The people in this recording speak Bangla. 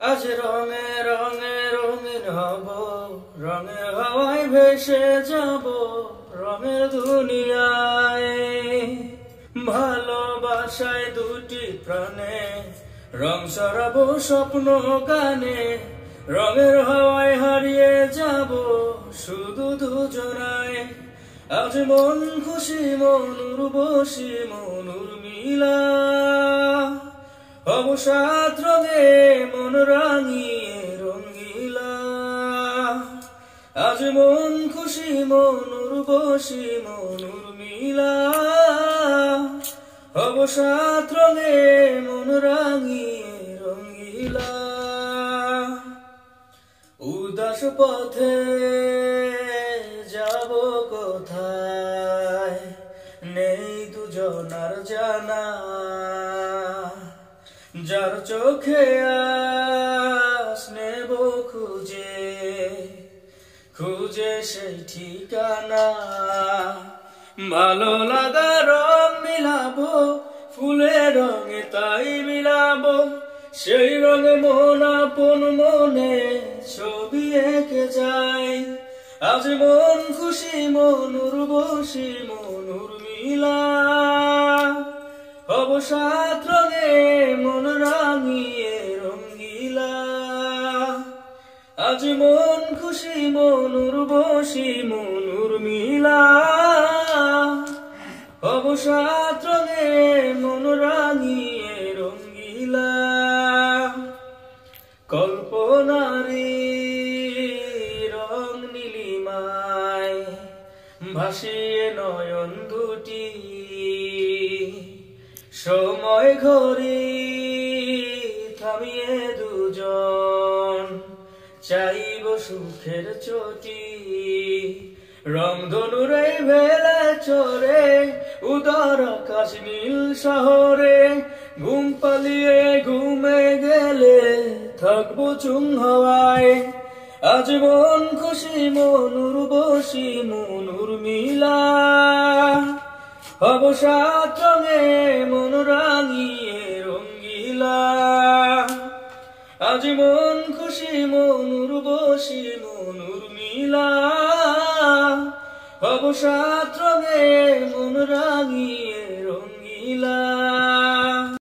আজ রঙে রঙে রঙিন হব, রঙের হাওয়ায় ভেসে যাব রঙের দুনিয়ায়। ভালোবাসায় দুটি প্রাণে রং ছড়াবো স্বপ্ন গানে, রঙের হাওয়ায় হারিয়ে যাব শুধু দুজনায়। আজ মন খুশি মন উর্বশী মন উর্মিলা, হব সাত রঙে মন রাঙিয়ে রঙ্গিলা। আজ মন খুশি মন উর্বশী মন উর্মিলা, হব সাত রঙে মন রাঙিয়ে রঙ্গিলা। উদাস পথে যাব কোথায় নেই দুজনার জানা, যার চোখে আস নেব খুঁজে খুঁজে সেই ঠিকানা। ভালো লাগা রং মিলাবো ফুলের রঙে তাই মিলাবো, সেই রঙে মন আপন মনে ছবি এঁকে যায়। আজ মন খুশি মন উর্বশী মন উর্মিলা, হব সাত রঙে মন রাঙিয়ে রঙ্গিলা। আজ মন খুশি মন উর্বশী মন উর্মিলা, হব সাত রঙে মন রাঙিয়ে রঙ্গিলা। কল্পনারি রং নীলিমায় ভাসিয়ে নয়ন দুটি, সময় ঘড়ি থামিয়ে দুজন চাইব সুখের চটি। রংধনুর এই ভেলা চরে উদার আকাশ নীল শহরে, ঘুম পালিয়ে ঘুমে গেলে থাকবো চুং হাওয়ায়। আজ মন খুশি মন উর্বশী মন উর্মিলা, হব সাত রঙে মন রাঙিয়ে রঙ্গিলা। আজ মন খুশি মন উর্বশী মন উর্মিলা, হব সাত রঙে মন রাঙিয়ে